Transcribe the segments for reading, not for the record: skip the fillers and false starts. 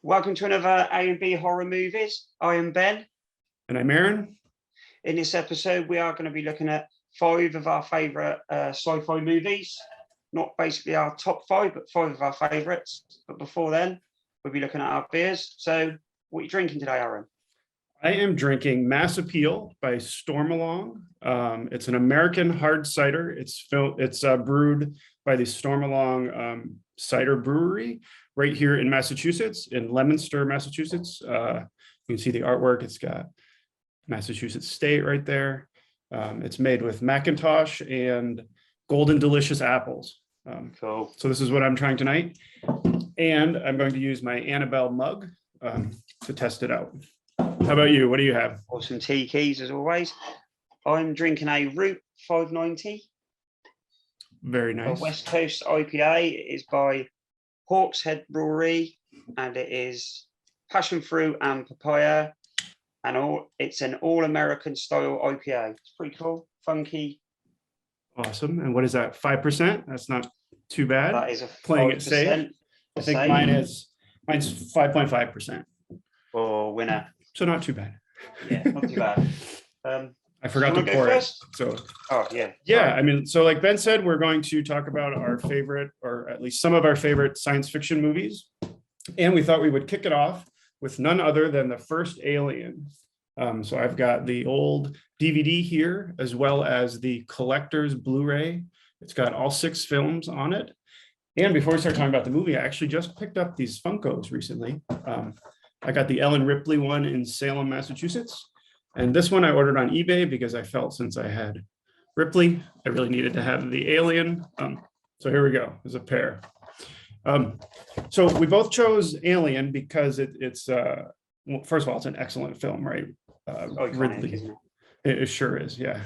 Welcome to another A and B horror movies. I am Ben. And I'm Aaron. In this episode, we are going to be looking at 5 of our favourite sci-fi movies. Not basically our top 5, but 5 of our favourites. But before then, we'll be looking at our beers. So, what are you drinking today, Aaron? I am drinking Mass Appeal by Stormalong. It's an American hard cider. It's brewed by the Stormalong Cider Brewery right here in Massachusetts, in Leominster, Massachusetts. You can see the artwork. It's got Massachusetts State right there. It's made with Macintosh and Golden Delicious apples. Cool. So this is what I'm trying tonight. And I'm going to use my Annabelle mug to test it out. How about you? What do you have? Awesome tea keys as always. I'm drinking a Route 590. Very nice. A West Coast IPA. It is by Hawks Head Brewery, and it is passion fruit and papaya, and it's an all-American style IPA. It's pretty cool, funky. Awesome. And what is that? 5%? That's not too bad. That is a playing it safe. I think mine's 5.5%. Oh, winner. So not too bad. Yeah, not too bad. I forgot to pour it. So yeah. I mean, so like Ben said, we're going to talk about our favorite, or at least some of our favorite science fiction movies. And we thought we would kick it off with none other than the first Alien. So I've got the old DVD here, as well as the collector's Blu-ray. It's got all 6 films on it. And before we start talking about the movie, I actually just picked up these Funkos recently. I got the Ellen Ripley one in Salem, Massachusetts. And this one I ordered on eBay because I felt since I had Ripley, I really needed to have the Alien. So here we go. There's a pair. So we both chose Alien because it's well, first of all, it's an excellent film, right? Ridley. It sure is, yeah.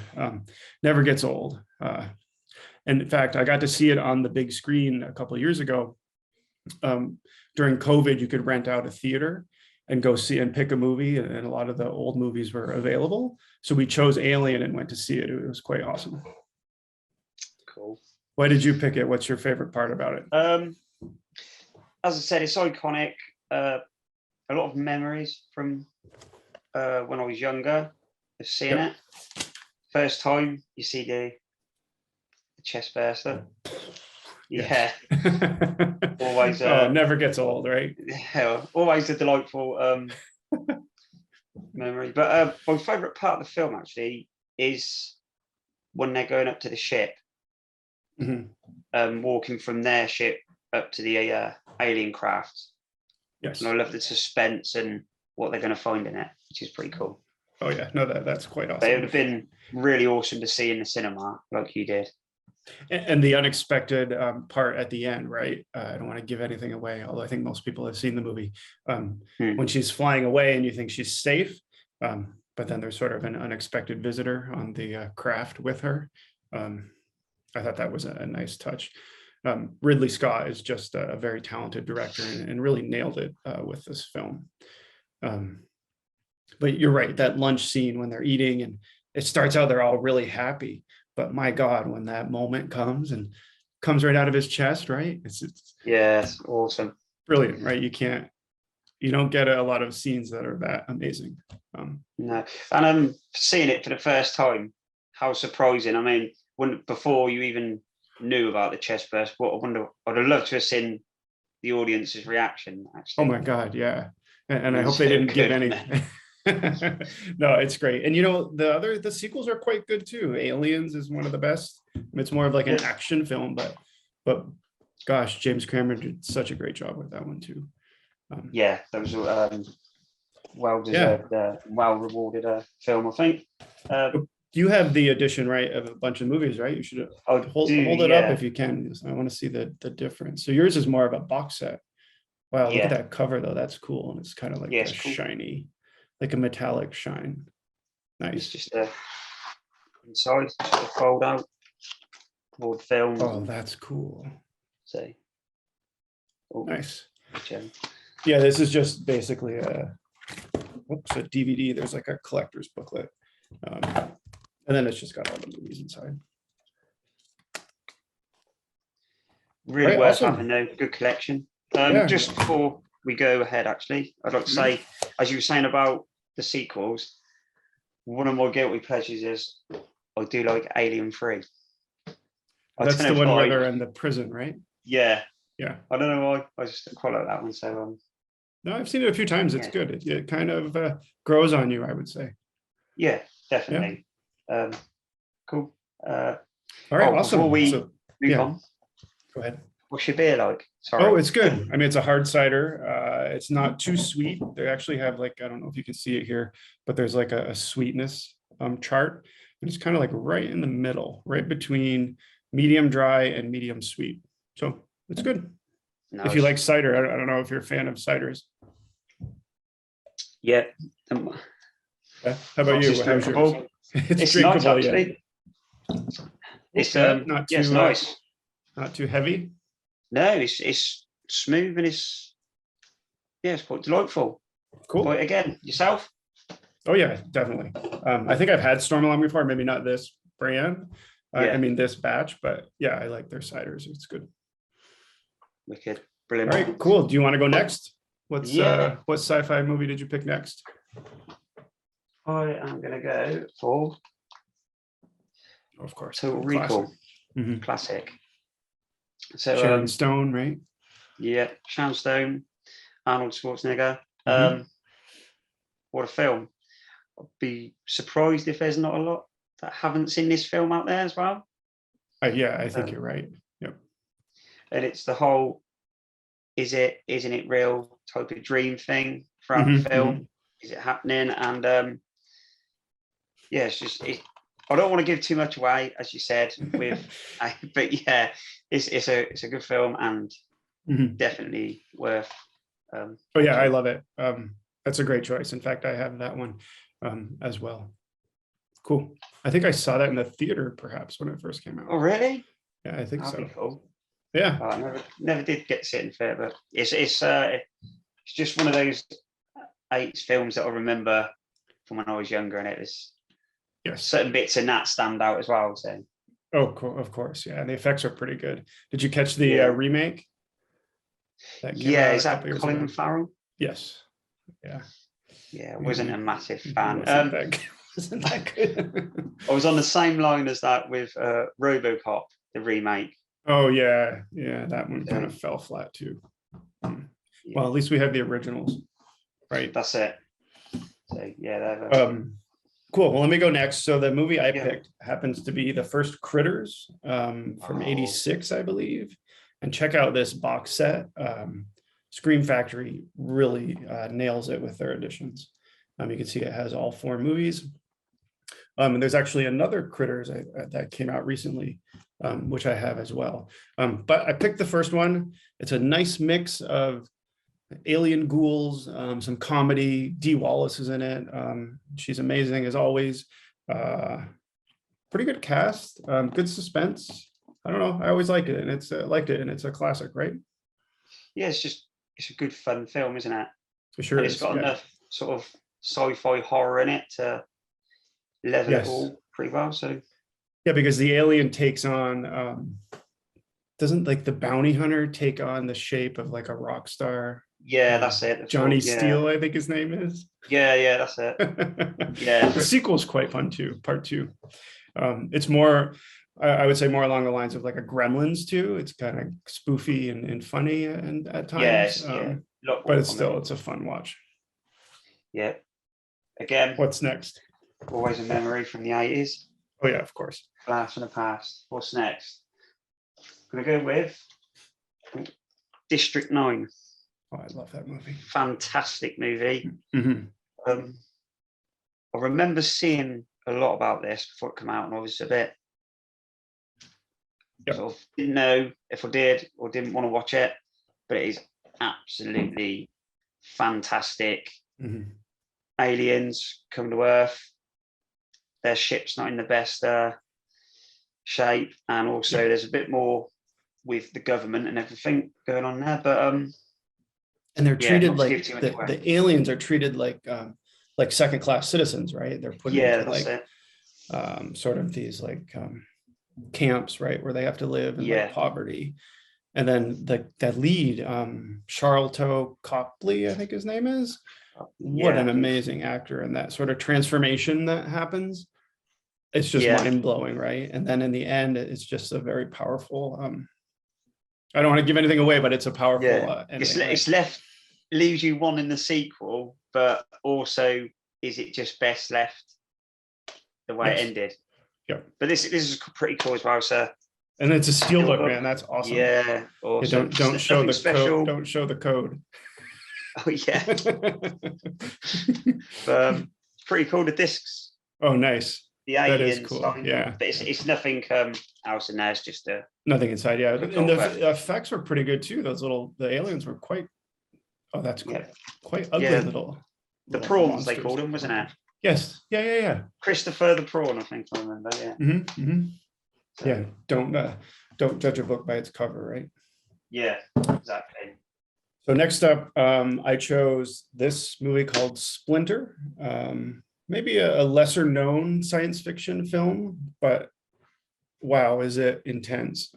Never gets old. And in fact, I got to see it on the big screen a couple of years ago. During COVID, you could rent out a theater and go see and pick a movie, and a lot of the old movies were available. So we chose Alien and went to see it. It was quite awesome. Cool. Why did you pick it? What's your favorite part about it? As I said, it's iconic. A lot of memories from when I was younger of seeing it. First time you see the chest burster. Yeah. Always never gets old, right? Yeah, always a delightful memory. But my favorite part of the film actually is when they're going up to the ship, walking from their ship up to the alien craft. Yes. And I love the suspense and what they're going to find in it, which is pretty cool. Oh yeah, no, that's quite awesome. But it would have been really awesome to see in the cinema, like you did. And the unexpected part at the end, right? I don't want to give anything away, although I think most people have seen the movie. When she's flying away and you think she's safe, but then there's sort of an unexpected visitor on the craft with her. I thought that was a nice touch. Ridley Scott is just a very talented director and really nailed it with this film. But you're right, that lunch scene when they're eating and it starts out, they're all really happy. But my God, when that moment comes and comes right out of his chest, right? It's awesome. Brilliant, right? You don't get a lot of scenes that are that amazing. No, and seeing it for the first time, how surprising. I mean, before you even knew about the chest burst, I'd have loved to have seen the audience's reaction, actually. Oh my God, yeah. And I hope they didn't give any. No, it's great. And the sequels are quite good too. Aliens is one of the best. It's more of like an action film, but gosh, James Cameron did such a great job with that one too. That was well deserved, well rewarded film, I think. You have the edition, right, of a bunch of movies, right? You should hold it up if you can. I want to see the difference. So yours is more of a box set. Wow, look at that cover though. That's cool, and it's kind of like a shiny, like a metallic shine. Nice. It's just inside, just a fold out board film. Oh, that's cool. So nice. Yeah, this is just basically a DVD. There's like a collector's booklet, and then it's just got all the movies inside. Really worth having a good collection. Just for we go ahead, actually, I'd like to say, as you were saying about the sequels, one of my guilty pleasures is I do like Alien 3. That's the one where they're in the prison, right? Yeah. Yeah. I don't know why. I just quite like that one. So no, I've seen it a few times. It's good. It kind of grows on you, I would say. Yeah, definitely. Cool. All right, awesome. Before we move on, go ahead. What's your beer like? Sorry. Oh, it's good. I mean, it's a hard cider. It's not too sweet. They actually have like, I don't know if you can see it here, but there's like a sweetness chart. And it's kind of like right in the middle, right between medium dry and medium sweet. So it's good. If you like cider, I don't know if you're a fan of ciders. Yeah. How about you? How's yours? It's drinkable, nice, actually. It's not too it's nice. Not too heavy. No, it's smooth and it's quite delightful. Cool. But again, yourself? Oh yeah, definitely. I think I've had Storm Along before, maybe not this brand. I mean this batch, but yeah, I like their ciders. It's good. Wicked. Brilliant. All right, cool. Do you want to go next? What sci-fi movie did you pick next? I am gonna go for of course Total Recall. Classic. So Sharon Stone, right? Yeah, Sharon Stone, Arnold Schwarzenegger. What a film. I'd be surprised if there's not a lot that haven't seen this film out there as well. Yeah, I think you're right. Yep. And it's the whole isn't it real type of dream thing throughout the film. Is it happening? And it's just I don't want to give too much away, as you said, but yeah, it's a good film and definitely worth. I love it. That's a great choice. In fact, I have that one as well. Cool. I think I saw that in the theater, perhaps when it first came out. Oh, really? Yeah, I think That'd so. be cool. Yeah. I never did get to sit in theater, but it's just one of those 8 films that I remember from when I was younger, and it was. Yes. Certain bits in that stand out as well. So. Oh, cool. Of course. Yeah. And the effects are pretty good. Did you catch the remake? Is that Colin Farrell? Yes. Yeah. Yeah, I wasn't a massive fan. Wasn't that good? I was on the same line as that with RoboCop, the remake. Oh, yeah. Yeah, that one kind of fell flat too. Well, at least we have the originals, right? That's it. So, yeah. Cool. Well, let me go next. So the movie I picked happens to be the first Critters from '86, I believe. And check out this box set. Scream Factory really nails it with their editions. You can see it has all 4 movies. And there's actually another Critters that came out recently, which I have as well. But I picked the first one. It's a nice mix of alien ghouls, some comedy. Dee Wallace is in it. She's amazing as always. Pretty good cast, good suspense. I don't know. I always like it, and it's a classic, right? Yeah, it's a good fun film, isn't it? For sure. And it's got enough sort of sci-fi horror in it to level it all pretty well. So yeah, because the alien takes on doesn't like the bounty hunter take on the shape of like a rock star? Yeah, that's it. Johnny Steele, I think his name is. Yeah, that's it. Yeah. The sequel is quite fun too, part 2. It's more, I would say more along the lines of like a Gremlins too. It's kind of spoofy and funny and at times. But it's a fun watch. Yeah. Again. What's next? Always a memory from the 80s. Oh yeah, of course. Blast from the past. What's next? I'm gonna go with District 9. Oh, I love that movie. Fantastic movie. I remember seeing a lot about this before it came out, and I was a bit sort of didn't know if I did or didn't want to watch it, but it is absolutely fantastic. Aliens come to Earth. Their ship's not in the best shape, and also there's a bit more with the government and everything going on there, but and they're treated like the aliens are treated like second-class citizens, right? They're put into like sort of these like camps, right, where they have to live in like poverty, And then the lead, Charlton Copley, I think his name is. What Yeah, an amazing actor, and that sort of transformation that happens. It's just yeah, mind blowing, right? And then in the end, it's just a very powerful. I don't want to give anything away, but it's a powerful yeah. ending. Right? It's left leaves you wanting the sequel, but also is it just best left the way it Yes. ended? Yep. But this is pretty cool as well, sir. And it's a steelbook, Steelbook. man. That's awesome. Yeah, awesome. Don't show Nothing the special. code. Don't show the code. Oh yeah, it's pretty cool. The discs, Oh, nice. the That is alien cool. sign, Yeah. but it's nothing else in there. It's just a Nothing inside. Yeah. quick And old web. the effects were pretty good too. The aliens were quite, oh, that's cool. Yeah. Quite ugly Yeah. little. The little prawns they monsters. called them, wasn't it? Yes. Yeah. Christopher the prawn, I think I remember. Yeah. So, Yeah. Don't judge a book by its cover, right? yeah, exactly. So next up, I chose this movie called Splinter. Maybe a lesser known science fiction film, but wow, is it intense.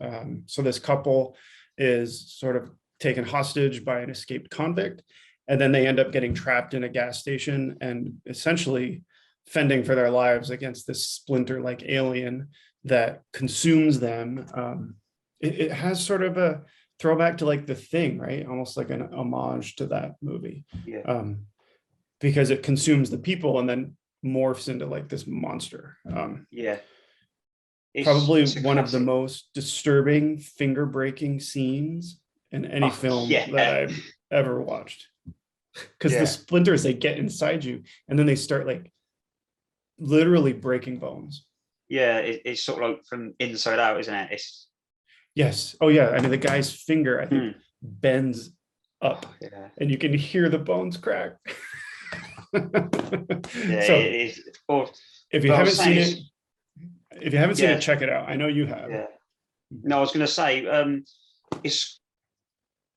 So this couple is sort of taken hostage by an escaped convict, and then they end up getting trapped in a gas station and essentially fending for their lives against this splinter-like alien that consumes them. It has sort of a throwback to like The Thing, right? Almost like an homage to that movie. Yeah. Because it consumes the people and then morphs into like this monster. Yeah. Probably It's a one of the classic. most disturbing, finger-breaking scenes in any Oh, film yeah. that I've ever watched. Because Yeah. the splinters, they get inside you and then they start like literally breaking bones. Yeah, it's sort of like from inside out, isn't it? It's Yes. Oh yeah. I mean, the guy's finger, I think, Mm. bends up yeah. and you can hear the bones crack. Yeah, So it is. Or, if you but I haven't was seen saying it, if you haven't seen Yeah. it, check it out. I know you have. Yeah. No, I was going to say, it's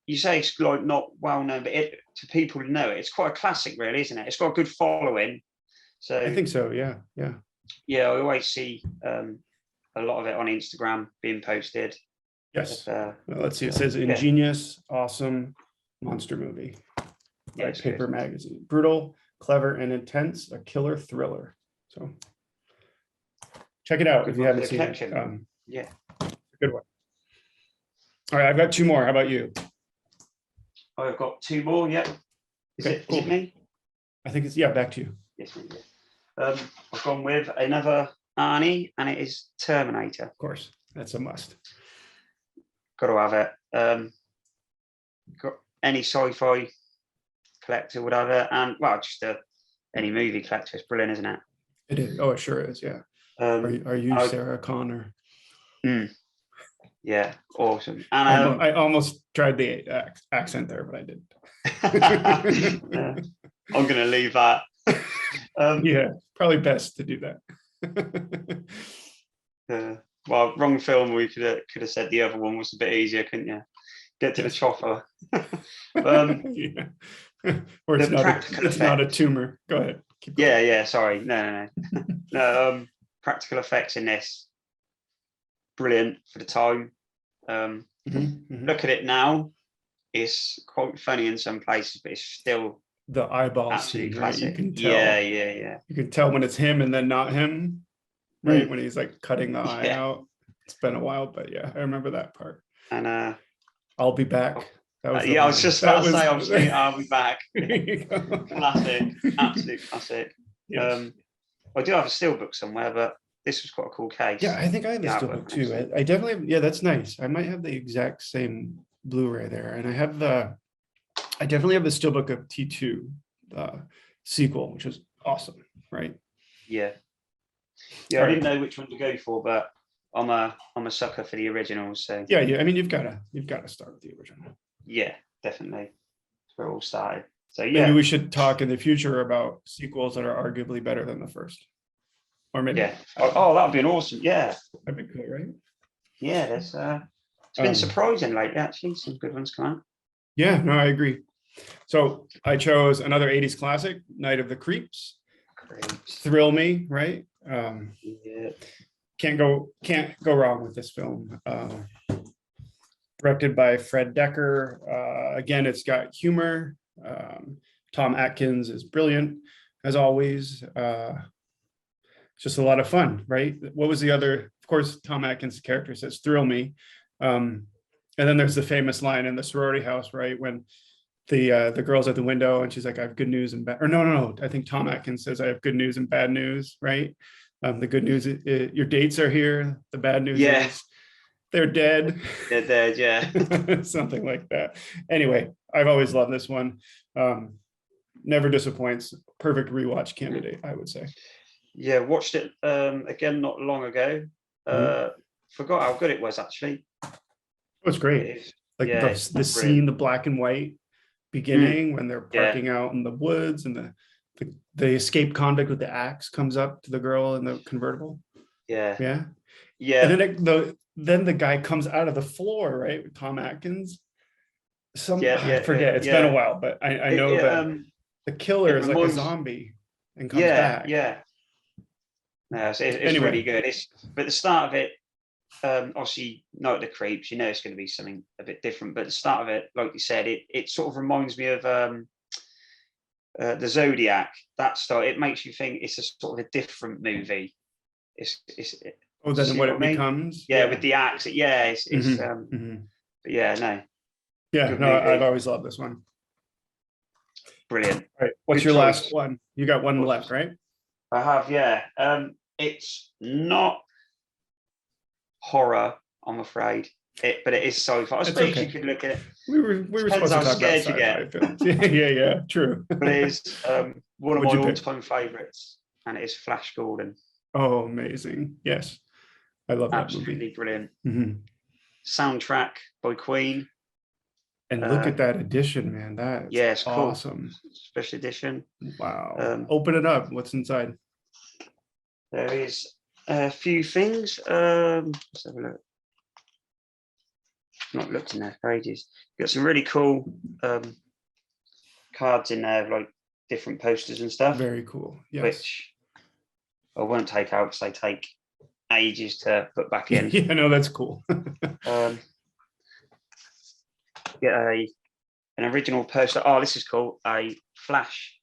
you say it's like not well known, but to people who know it, it's quite a classic, really, isn't it? It's got a good following. So I think so. Yeah. yeah, I always see a lot of it on Instagram being posted. Yes. But, Well, let's see. It says yeah. ingenious, awesome monster movie yeah, by it's Paper good. Magazine. Brutal, clever, and intense. A killer thriller. So check it out if you haven't seen it. Yeah. It's a good one. All right, I've got two more. How about you? I've got two more. Yeah. Is Okay, it cool. me? I think it's back to you. Yes, me. Yeah. I've gone with another Arnie, and it is Terminator. Of course, that's a must. Got to have it. Got any sci-fi collector would have it, and well, just any movie collector. It's brilliant, isn't it? It is. Oh, it sure is. Yeah. Are you Sarah Connor? Yeah, awesome. And I almost tried the accent there, but I didn't. yeah, I'm going to leave that. Yeah, probably best to do that. Well, wrong film. We could have said the other one was a bit easier, couldn't you? Get to the chopper. Yeah. Or it's not a tumor. Go ahead. Keep going. Yeah. Sorry, no. No. Practical effects in this, brilliant for the time. Look at it now. It's quite funny in some places, but it's still the eyeball absolutely scene, right? classic. You can tell. Yeah. You can tell when it's him and then not him, right? When he's like cutting the eye out. It's been a while, but yeah, I remember that part. And I'll be back. That was I was just about to say, I'm saying I'll be back. Classic, absolute classic. Yes. I do have a steelbook somewhere, but this was quite a cool case. Yeah, I think I have a steelbook too. I definitely, yeah, that's nice. I might have the exact same Blu-ray there, and I definitely have the steelbook of T2 sequel, which is awesome, right? Yeah. I didn't know which one to go for, but I'm a sucker for the originals. So yeah. I mean, you've got to start with the original. Yeah, definitely. That's where it all started. So maybe we should talk in the future about sequels that are arguably better than the first, or maybe. Yeah. Oh, that would be an awesome. Yeah. That'd be cool, right? Yeah, there's. It's been surprising lately. Actually, some good ones come out. Yeah, no, I agree. So I chose another '80s classic, Night of the Creeps. Thrill me, right? Yeah. Can't go wrong with this film. directed by Fred Decker. Again, it's got humor. Tom Atkins is brilliant as always. It's just a lot of fun, right? What was the other? Of course, Tom Atkins' character says, "Thrill me," and then there's the famous line in the sorority house, right, when the girl's at the window and she's like, "I have good news and bad." Or no. I think Tom Atkins says, "I have good news and bad news," right? The good news is your dates are here. The bad news is they're dead. They're dead, yeah. Something like that. Anyway, I've always loved this one. Never disappoints. Perfect rewatch candidate, I would say. Yeah, watched it again not long ago. Forgot how good it was actually. Oh, it's great. It is, Like yeah, the scene, the black and white beginning when they're parking yeah. out in the woods, and the escaped convict with the axe comes up to the girl in the convertible. Yeah. And then the guy comes out of the floor, right, with Tom Atkins. I forget. It's been a while, but I know that the killer is like a zombie and comes back. Yeah. No, it's Anyway. really good. But the start of it, obviously, Night of the Creeps, you know it's going to be something a bit different. But the start of it, like you said, it sort of reminds me of the Zodiac. That style, it makes you think it's a sort of a different movie. Then what it becomes. Yeah, with the axe. Yeah, but yeah, no. Yeah, no, I've always loved this one. Brilliant. All right, what's your last one? You got one left, right? I have, yeah. It's not horror, I'm afraid. But it is sci-fi. I suppose you could look at it. We were supposed to talk about sci-fi films. Yeah, true. But it is one of my all-time favorites, and it is Flash Gordon. Oh, amazing! Yes, I love that Absolutely movie. Brilliant. Soundtrack by Queen. And look at that edition, man. That's awesome. Cool. Special edition. Wow. Open it up. What's inside? There is a few things. Let's have a look. Not looked in there for ages. Got some really cool cards in there, like different posters and stuff. Very cool. Yes. Which I won't take out because they take ages to put back in. Yeah, no, that's cool. Get an original poster. Oh, this is cool. A Flash.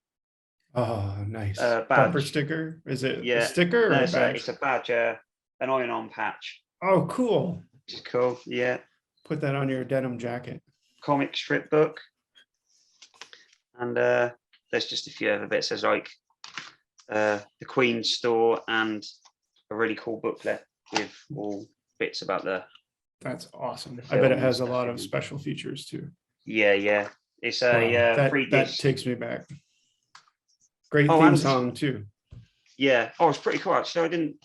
Oh, nice. Bumper sticker. Is it a sticker or a badge? It's a badge, an iron-on patch. Oh, cool. Which is cool. Yeah. Put that on your denim jacket. Comic strip book. And there's just a few other bits. There's like the Queen store and a really cool booklet with all bits about the. That's awesome. I bet it has a lot of special features too. Yeah. It's a free that takes me back. Great theme song too. Yeah. Oh, it's pretty cool actually. I didn't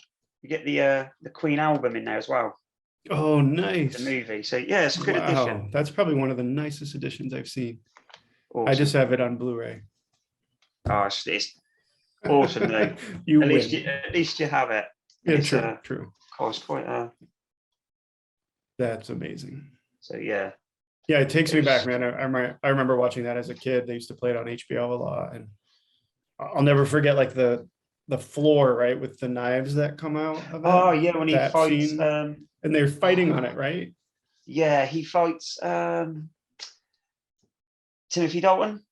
get the Queen album in there as well. Oh, nice. The movie. So yeah, it's a good edition. That's probably one of the nicest editions I've seen. Awesome. I just have it on Blu-ray. Oh, it's awesome though. At least you have it. Yeah, true. Oh, it's quite That's amazing. So yeah. Yeah, it takes me back, man. I remember watching that as a kid. They used to play it on HBO a lot, and I'll never forget like the floor, right, with the knives that come out of it. Oh yeah, when he fights and they're fighting on it, right? Yeah, he fights Timothy Dalton.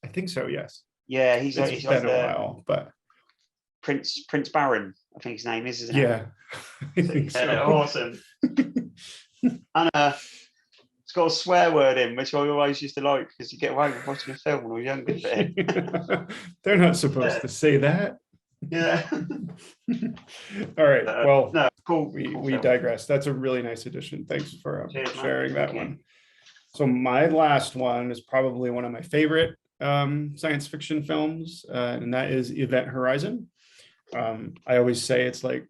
I think so, yes. Yeah, he's been like a while, but Prince Baron, I think his name is, isn't it? Yeah. I think so. Awesome. And it's got a swear word in, which I always used to like because you get away with watching a film when I was younger. They're not supposed to say that. Yeah. All right. Well, no, cool. We digress. That's a really nice addition. Thanks for sharing that one. So my last one is probably one of my favorite science fiction films, and that is Event Horizon. I always say it's like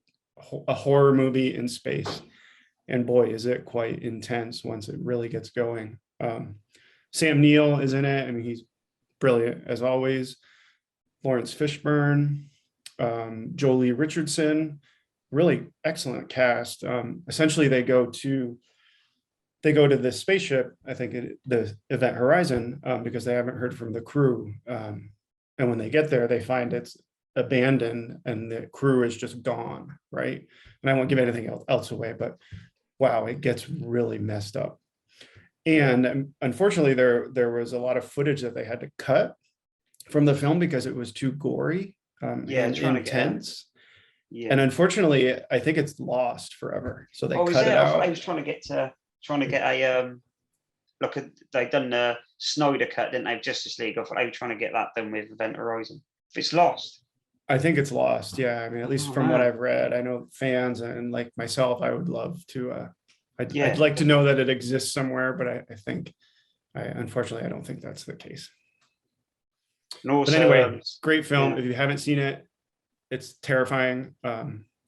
a horror movie in space, and boy, is it quite intense once it really gets going. Sam Neill is in it. I mean, he's brilliant as always. Lawrence Fishburne, Jolie Richardson, really excellent cast. Essentially, they go to this spaceship, I think the Event Horizon, because they haven't heard from the crew. And when they get there, they find it's abandoned and the crew is just gone, right? And I won't give anything else away, but wow, it gets really messed up. And unfortunately, there was a lot of footage that they had to cut from the film because it was too gory Yeah, and trying to get intense. And yeah. unfortunately, I think it's lost forever. So they Oh, is cut it? it I thought I out. was trying to get a look at they done the Snyder cut, didn't they? Justice League. I thought they were trying to get that done with Event Horizon. If it's lost, I think it's lost. Yeah. I mean, at least oh from what man, I've read, I know fans and like myself, I would love to, I'd yeah. like to know that it exists somewhere, but I think, unfortunately, I don't think that's the case. And But also, anyway, great film. yeah, If you haven't seen it, it's terrifying.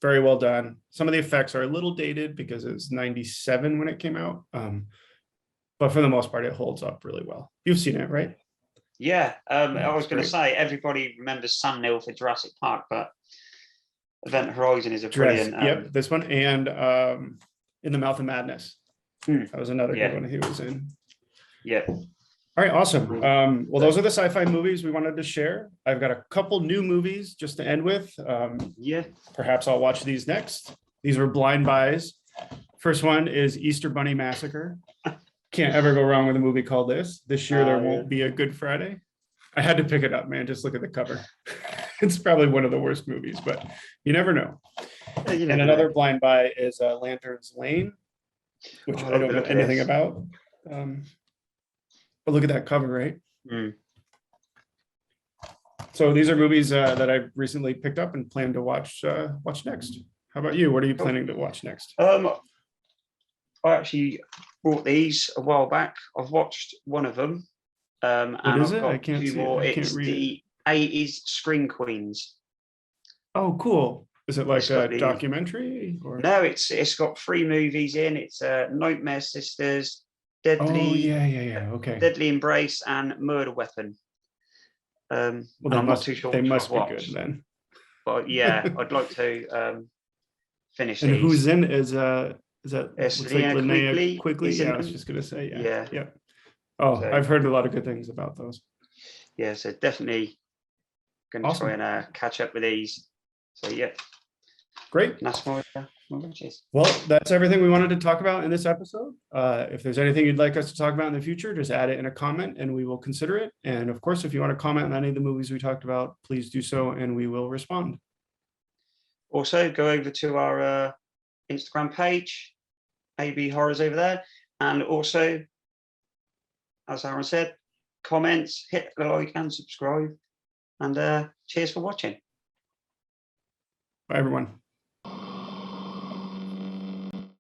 Very well done. Some of the effects are a little dated because it was 97 when it came out. But for the most part, it holds up really well. You've seen it, right? yeah. Yeah, I was it's going to great. say everybody remembers Sam Neill for Jurassic Park, but Event Horizon is a Dress. brilliant. Yep, this one and In the Mouth of Madness. That was another good Yeah, one he was in. yeah. All right, awesome. Well, those are the sci-fi movies we wanted to share. I've got a couple new movies just to end with. Yeah. Perhaps I'll watch these next. These were blind buys. First one is Easter Bunny Massacre. Can't ever go wrong with a movie called this. This year there won't be a Good Friday. I had to pick it up, man. Just look at the cover. It's probably one of the worst movies, but you never know. You And never another know. blind buy is Lantern's Lane, which I don't know anything about. But look at that cover, right? So these are movies that I've recently picked up and plan to watch next. How about you? What are you planning to watch next? I actually bought these a while back. I've watched one of them, and What is I've it? I got can't two see it. more. I can't It's read it. the 80s Screen Queens. Oh, cool. Is it like It's got a the documentary or? no, it's got 3 movies in. It's Nightmare Sisters, Oh, yeah. Okay. Deadly Embrace, and Murder Weapon. Well, And they I'm not too must sure they which one must I've be good watched, then. but yeah, I'd like to finish And who's these. in? Is that It's looks like Linnea Linnea Quigley Quigley? is Yeah, in I was them. just gonna say, yeah. Yeah. Yeah. Oh, So I've heard a lot of good things about those. yeah, so definitely going to try Awesome. and catch up with these. So yeah, Great. that's my wishes. Well, that's everything we wanted to talk about in this episode. If there's anything you'd like us to talk about in the future, just add it in a comment and we will consider it. And of course, if you want to comment on any of the movies we talked about, please do so and we will respond. Also, go over to our Instagram page, AB Horrors over there, and also, as Aaron said, comments, hit the like and subscribe, and cheers for watching. Bye, everyone.